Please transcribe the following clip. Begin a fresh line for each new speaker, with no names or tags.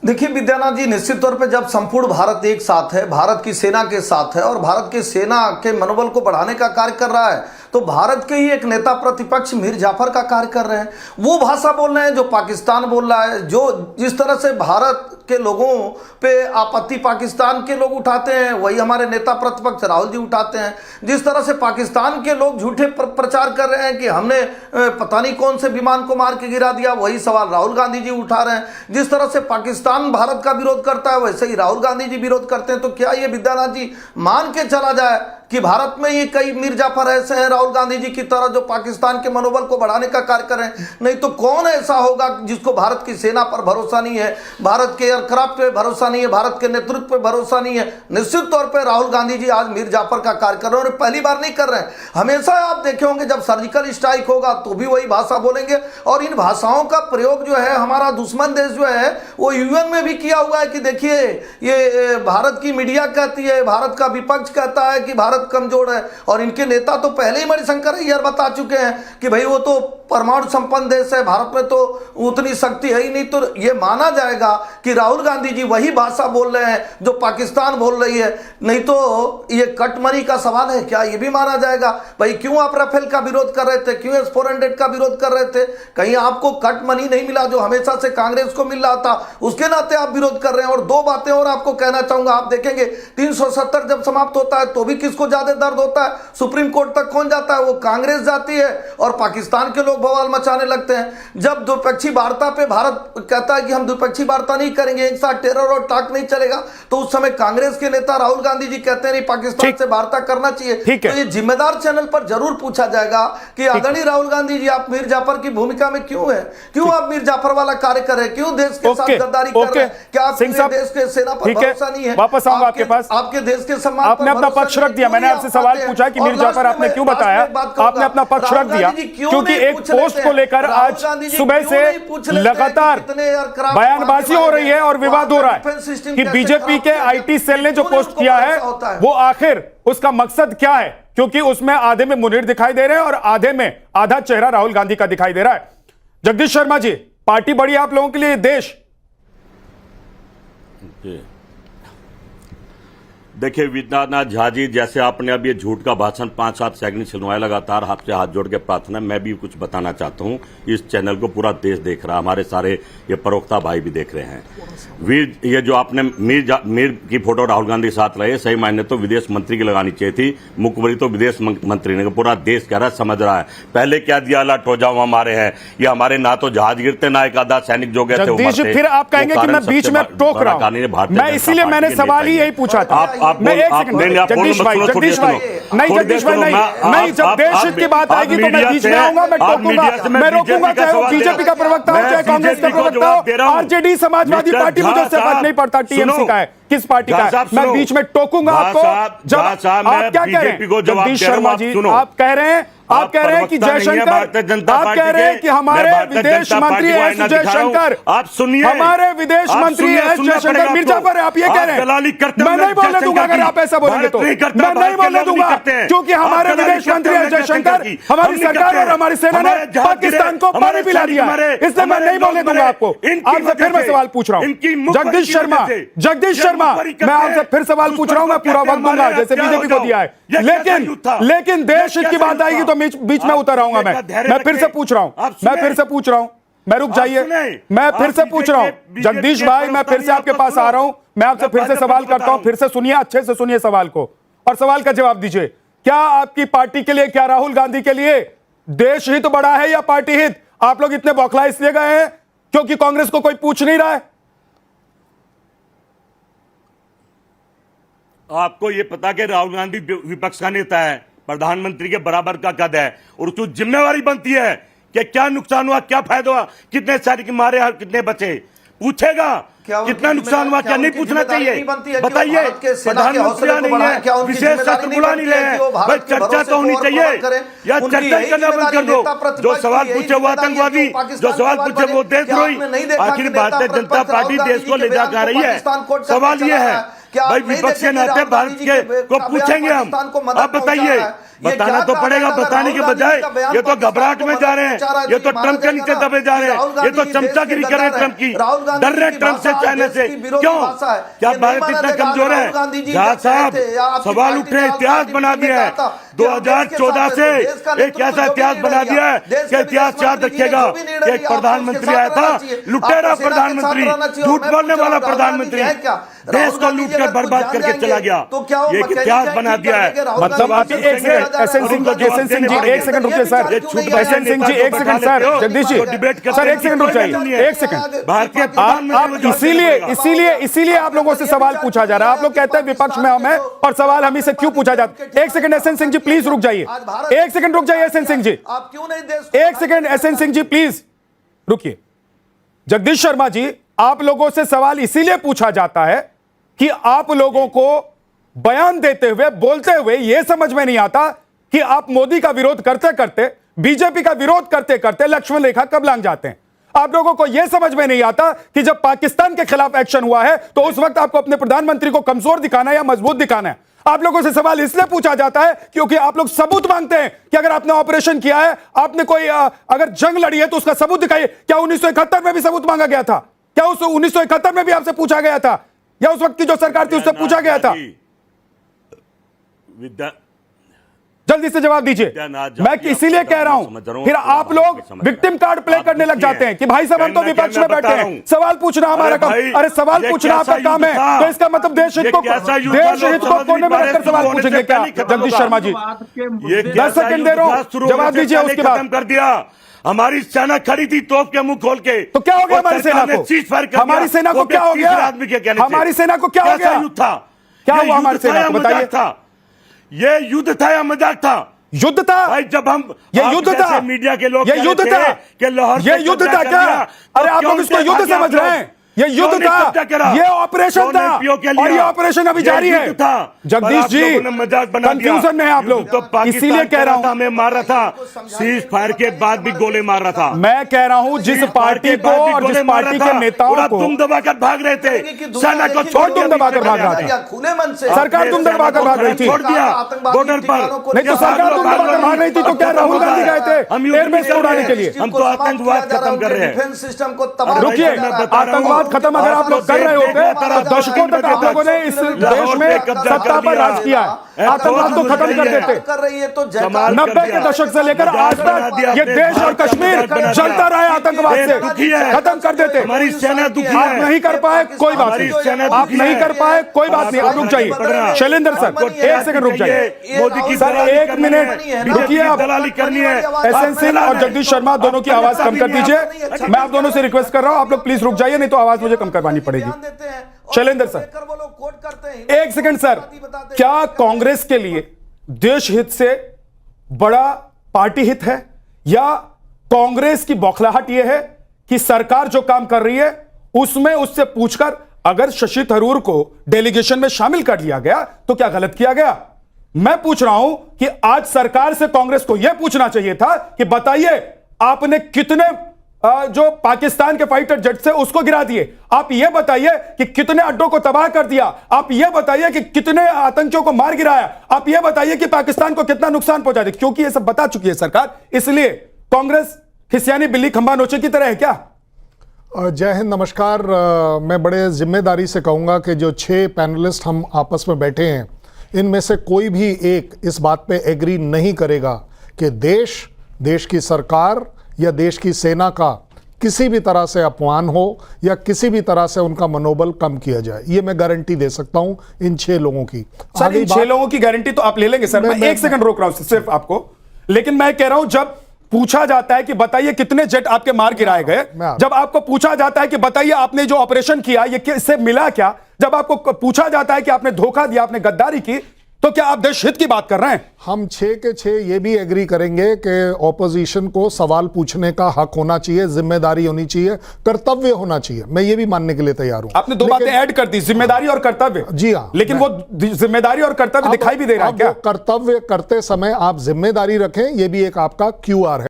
देखिए विद्यानाथ जी, निश्चित तौर पे जब संपूर्ण भारत एक साथ है, भारत की सेना के साथ है और भारत के सेना के मनोबल को बढ़ाने का कार्य कर रहा है, तो भारत के ही एक नेता प्रतिपक्ष मीर जाफर का कार्य कर रहे हैं। वो भाषा बोल रहे हैं जो पाकिस्तान बोल रहा है। जो जिस तरह से भारत के लोगों पे आपत्ति पाकिस्तान के लोग उठाते हैं, वही हमारे नेता प्रतिपक्ष राहुल जी उठाते हैं। जिस तरह से पाकिस्तान के लोग झूठे प्रचार कर रहे हैं कि हमने पता नहीं कौन से विमान को मार के गिरा दिया, वही सवाल राहुल गांधी जी उठा रहे हैं। जिस तरह से पाकिस्तान भारत का विरोध करता है, वैसे ही राहुल गांधी जी विरोध करते हैं। तो क्या ये विद्यानाथ जी मान के चला जाए कि भारत में ही कई मीर जाफर ऐसे हैं राहुल गांधी जी की तरह जो पाकिस्तान के मनोबल को बढ़ाने का कार्य करें? नहीं तो कौन ऐसा होगा जिसको भारत की सेना पर भरोसा नहीं है, भारत के एयरक्राफ्ट पे भरोसा नहीं है, भारत के नेतृत्व पे भरोसा नहीं है? निश्चित तौर पे राहुल गांधी जी आज मीर जाफर का कार्य कर रहे हैं और पहली बार नहीं कर रहे हैं। हमेशा आप देखे होंगे जब सर्जिकल स्ट्राइक होगा तो भी वही भाषा बोलेंगे। और इन भाषाओं का प्रयोग जो है हमारा दुश्मन देश जो है वो यूएन में भी किया हुआ है कि देखिए ये भारत की मीडिया कहती है, भारत का विपक्ष कहता है कि भारत कमजोर है। और इनके नेता तो पहले ही मणिशंकर अय्यर बता चुके हैं कि भाई वो तो परमाणु संपन्न देश है, भारत में तो उतनी शक्ति है ही नहीं। तो ये माना जाएगा कि राहुल गांधी जी वही भाषा बोल रहे हैं जो पाकिस्तान बोल रही है। नहीं तो ये कटमनी का सवाल है क्या? ये भी माना जाएगा भाई क्यों आप राफेल का विरोध कर रहे थे, क्यों S-400 का विरोध कर रहे थे? कहीं आपको कटमनी नहीं मिला जो हमेशा से कांग्रेस को मिल रहा था, उसके नाते आप विरोध कर रहे हैं। और दो बातें और आपको कहना चाहूंगा, आप देखेंगे 370 जब समाप्त होता है तो भी किसको ज्यादा दर्द होता है? सुप्रीम कोर्ट तक कौन जाता है? वो कांग्रेस जाती है और पाकिस्तान के लोग बवाल मचाने लगते हैं। जब द्विपक्षीय वार्ता पे भारत कहता है कि हम द्विपक्षीय वार्ता नहीं करेंगे, एक साथ टेरर और टाक नहीं चलेगा, तो उस समय कांग्रेस के नेता राहुल गांधी जी कहते हैं नहीं पाकिस्तान से वार्ता करना चाहिए। तो ये जिम्मेदार चैनल पर जरूर पूछा जाएगा कि आदरणीय राहुल गांधी जी आप मीर जाफर की भूमिका में क्यों है? क्यों आप मीर जाफर वाला कार्य कर रहे हैं? क्यों देश के साथ गद्दारी कर रहे हैं? क्या आपके देश के सेना पर भरोसा नहीं है?
वापस आऊंगा आपके पास।
आपके देश के सम्मान
आपने अपना पक्ष रख दिया। मैंने आपसे सवाल पूछा कि मीर जाफर आपने क्यों बताया, आपने अपना पक्ष रख दिया क्योंकि एक पोस्ट को लेकर आज सुबह से लगातार बयानबाजी हो रही है और विवाद हो रहा है कि बीजेपी के आईटी सेल ने जो पोस्ट किया है वो आखिर उसका मकसद क्या है, क्योंकि उसमें आधे में मुनीर दिखाई दे रहे हैं और आधे में आधा चेहरा राहुल गांधी का दिखाई दे रहा है। जगदीश शर्मा जी, पार्टी बड़ी आप लोगों के लिए, देश?
देखिए विद्यानाथ झा जी, जैसे आपने अब ये झूठ का भाषण 5-7 सेकंड सुनवाया, लगातार आपसे हाथ जोड़ के प्रार्थना, मैं भी कुछ बताना चाहता हूं। इस चैनल को पूरा देश देख रहा है, हमारे सारे ये प्रवक्ता भाई भी देख रहे हैं। ये जो आपने मीर की फोटो राहुल गांधी के साथ रहे, सही मायने तो विदेश मंत्री की लगानी चाहिए थी, मुख्यमंत्री तो विदेश मंत्री ने, पूरा देश कह रहा है, समझ रहा है। पहले क्या दिया अलर्ट हो जाओ हमारे हैं, ये हमारे ना तो जहाज गिरते ना एक आधा सैनिक जो गए थे।
फिर आप कहेंगे कि मैं बीच में टोक रहा हूं, मैं इसीलिए मैंने सवाल ही यही पूछा था। मैं एक सेकंड, जगदीश भाई नहीं, जगदीश भाई नहीं, जब देश हित की बात आएगी तो मैं बीच में आऊंगा, मैं टोकूंगा, मैं रोकूंगा, चाहे वो बीजेपी का प्रवक्ता हो, चाहे कांग्रेस का प्रवक्ता हो, आरजेडी समाजवादी पार्टी, मुझे उससे फर्क नहीं पड़ता टीएमसी का है, किस पार्टी का है, मैं बीच में टोकूंगा आपको। जब आप क्या कह रहे हैं जगदीश शर्मा जी, आप कह रहे हैं कि जयशंकर, आप कह रहे हैं कि हमारे विदेश मंत्री एस जयशंकर,
आप सुनिए,
हमारे विदेश मंत्री एस जयशंकर मीर जाफर है, आप ये कह रहे हैं? मैं नहीं बोलने दूंगा अगर आप ऐसा बोलेंगे तो, मैं नहीं बोलने दूंगा, क्योंकि हमारे विदेश मंत्री एस जयशंकर, हमारी सरकार और हमारी सेना ने पाकिस्तान को पानी पिला दिया, इसलिए मैं नहीं बोलने दूंगा आपको। आपसे फिर मैं सवाल पूछ रहा हूं, जगदीश शर्मा, मैं आपसे फिर सवाल पूछ रहा हूं, मैं पूरा वक्त दूंगा जैसे बीजेपी को दिया है, लेकिन देश हित की बात आएगी तो बीच में उतर आऊंगा। मैं फिर से पूछ रहा हूं, मैं रुक जाइए, मैं फिर से पूछ रहा हूं जगदीश भाई, मैं फिर से आपके पास आ रहा हूं, मैं आपसे फिर से सवाल करता हूं, फिर से सुनिए, अच्छे से सुनिए सवाल को और सवाल का जवाब दीजिए। क्या आपकी पार्टी के लिए, क्या राहुल गांधी के लिए देश हित बड़ा है या पार्टी हित? आप लोग इतने बौखलाए इसलिए गए हैं क्योंकि कांग्रेस को कोई पूछ नहीं रहा है?
आपको यह पता कि राहुल गांधी विपक्ष का नेता है, प्रधानमंत्री के बराबर का कद है और उसकी जिम्मेवारी बनती है कि क्या नुकसान हुआ, क्या फायदा हुआ, कितने सैनिक मारे और कितने बचे, पूछेगा कितना नुकसान हुआ, क्या नहीं पूछना चाहिए? बताइए, प्रधानमंत्री नहीं है, विशेष सत्र बुला नहीं रहे हैं, भाई चर्चा तो होनी चाहिए या चर्चा करना बंद कर दो। जो सवाल पूछे वो आतंकवादी, जो सवाल पूछे वो देशद्रोही। आखिर भारतीय जनता पार्टी देश को ले जा रही है, सवाल ये है भाई विपक्ष के नाते भारत के को पूछेंगे हम, आप बताइए बताना तो पड़ेगा, बताने के बजाय ये तो घबराहट में जा रहे हैं, ये तो ट्रंप के नीचे दबे जा रहे हैं, ये तो चमचागिरी कर रहे हैं ट्रंप की, डर रहे ट्रंप से, चाइना से। क्यों? क्या भारत इतना कमजोर है? जहां साहब सवाल उठ रहे, इतिहास बना दिया है 2014 से, एक ऐसा इतिहास बना दिया है कि इतिहास याद रखेगा कि एक प्रधानमंत्री आया था, लुटेरा प्रधानमंत्री, झूठ बोलने वाला प्रधानमंत्री, देश को लूट कर बर्बाद करके चला गया। ये इतिहास बना दिया है।
मतलब आप एक सेकंड, एसएन सिंह जी एक सेकंड रुकिए सर, एसएन सिंह जी एक second sir, Jagdish ji sir एक सेकंड रुक जाइए, एक सेकंड। भारतीय इसीलिए आप लोगों से सवाल पूछा जा रहा है, आप लोग कहते हैं विपक्ष में हम हैं और सवाल हम ही से क्यों पूछा जाता है। एक second SN Singh ji please रुक जाइए, एक सेकंड रुक जाइए एसएन सिंह जी,
आप क्यों नहीं देश,
एक second SN Singh ji please रुकिए। जगदीश शर्मा जी, आप लोगों से सवाल इसीलिए पूछा जाता है कि आप लोगों को बयान देते हुए, बोलते हुए यह समझ में नहीं आता कि आप मोदी का विरोध करते करते, बीजेपी का विरोध करते करते लक्ष्मण रेखा कब लांघ जाते हैं। आप लोगों को यह समझ में नहीं आता कि जब पाकिस्तान के खिलाफ एक्शन हुआ है तो उस वक्त आपको अपने प्रधानमंत्री को कमजोर दिखाना है या मजबूत दिखाना है। आप लोगों से सवाल इसलिए पूछा जाता है क्योंकि आप लोग सबूत मांगते हैं कि अगर आपने ऑपरेशन किया है, आपने कोई अगर जंग लड़ी है तो उसका सबूत दिखाइए। क्या 1971 में भी सबूत मांगा गया था? क्या उस 1971 में भी आपसे पूछा गया था, या उस वक्त की जो सरकार थी उससे पूछा गया था? जल्दी से जवाब दीजिए। मैं इसीलिए कह रहा हूं, फिर आप लोग विक्टिम कार्ड प्ले करने लग जाते हैं कि भाई साहब हम तो विपक्ष में बैठे हैं, सवाल पूछना हमारा काम। अरे सवाल पूछना आपका काम है तो इसका मतलब देश हित को कोने में रखकर सवाल पूछेंगे क्या? जगदीश शर्मा जी 10 सेकंड दे रहा हूं, जवाब दीजिए, उसके बाद
कर दिया। हमारी सेना खड़ी थी तोप के मुंह खोल के,
तो क्या हो गया हमारी सेना को? हमारी सेना को क्या हो गया? हमारी सेना को क्या हो गया?
युद्ध था,
क्या हुआ हमारी सेना को बताइए?
ये युद्ध था या मजाक था?
युद्ध था
भाई, जब हम
ये युद्ध था,
मीडिया के लोग
ये युद्ध था
कि लाहौर
ये युद्ध था क्या? अरे आप लोग इसको युद्ध समझ रहे हैं? ये युद्ध था, ये ऑपरेशन था और ये ऑपरेशन अभी जारी है। जगदीश जी कंफ्यूजन में है आप लोग,
तो
इसीलिए कह रहा हूं,
हमें मार रहा था, सीज फायर के बाद भी गोले मार रहा था।
मैं कह रहा हूं जिस पार्टी को और जिस पार्टी के नेताओं को
तुम दबाकर भाग रहे थे, सेना को छोड़,
तुम दबाकर भाग रहा था,
खुले मन से
सरकार तुम दबाकर भाग रही थी,
छोड़ दिया बॉर्डर पर।
नहीं तो सरकार तुम दबाकर भाग रही थी तो क्या राहुल गांधी गए थे एयरबेस को उड़ाने के लिए?
हम तो आतंकवाद खत्म कर रहे हैं,
सिस्टम को तबाह।
रुकिए, आतंकवाद खत्म अगर आप लोग कर रहे होते तो दशकों तक आप लोगों ने इस देश में सत्ता पर राज किया है, आतंकवाद को खत्म कर देते।
कर रही है तो
90 के दशक से लेकर आज तक ये देश और कश्मीर जलता रहा है आतंकवाद से, खत्म कर देते।
हमारी सेना दुखी है,
आप नहीं कर पाए कोई बात नहीं, आप नहीं कर पाए कोई बात नहीं, आप रुक जाइए। शैलेंद्र सर एक सेकंड रुक जाइए,
मोदी की
सर 1 मिनट रुकिए, आप
दलाली करनी है।
एसएन सिंह और जगदीश शर्मा दोनों की आवाज कम कर दीजिए। मैं आप दोनों से रिक्वेस्ट कर रहा हूं, आप लोग प्लीज रुक जाइए, नहीं तो आवाज मुझे कम करवानी पड़ेगी। शैलेंद्र सर एक सेकंड सर, क्या कांग्रेस के लिए देश हित से बड़ा पार्टी हित है, या कांग्रेस की बौखलाहट यह है कि सरकार जो काम कर रही है उसमें उससे पूछकर अगर शशि थरूर को डेलीगेशन में शामिल कर लिया गया तो क्या गलत किया गया? मैं पूछ रहा हूं कि आज सरकार से कांग्रेस को यह पूछना चाहिए था कि बताइए आपने कितने जो पाकिस्तान के फाइटर जेट से उसको गिरा दिए, आप यह बताइए कि कितने अड्डों को तबाह कर दिया, आप यह बताइए कि कितने आतंकियों को मार गिराया, आप यह बताइए कि पाकिस्तान को कितना नुकसान पहुंचा दिया। क्योंकि यह सब बता चुकी है सरकार, इसलिए कांग्रेस खिसियानी बिल्ली खंबा नोचे की तरह है क्या?
जय हिंद, नमस्कार। मैं बड़े जिम्मेदारी से कहूंगा कि जो 6 पैनलिस्ट हम आपस में बैठे हैं, इनमें से कोई भी एक इस बात पे एग्री नहीं करेगा कि देश की सरकार या देश की सेना का किसी भी तरह से अपमान हो या किसी भी तरह से उनका मनोबल कम किया जाए। ये मैं गारंटी दे सकता हूं इन 6 लोगों की।
सर इन 6 लोगों की गारंटी तो आप ले लेंगे सर, मैं 1 सेकंड रोक रहा हूं सिर्फ आपको, लेकिन मैं कह रहा हूं जब पूछा जाता है कि बताइए कितने जेट आपके मार गिराए गए, जब आपको पूछा जाता है कि बताइए आपने जो ऑपरेशन किया ये इससे मिला क्या, जब आपको पूछा जाता है कि आपने धोखा दिया, आपने गद्दारी की, तो क्या आप देश हित की बात कर रहे हैं?
हम 6 के 6 ये भी एग्री करेंगे कि ऑपोजिशन को सवाल पूछने का हक होना चाहिए, जिम्मेदारी होनी चाहिए, कर्तव्य होना चाहिए। मैं ये भी मानने के लिए तैयार हूं।
आपने 2 बातें ऐड कर दी, जिम्मेदारी और कर्तव्य।
जी हाँ,
लेकिन वो जिम्मेदारी और कर्तव्य दिखाई भी दे रहा है क्या?
कर्तव्य करते समय आप जिम्मेदारी रखें, ये भी एक आपका क्यूआर है।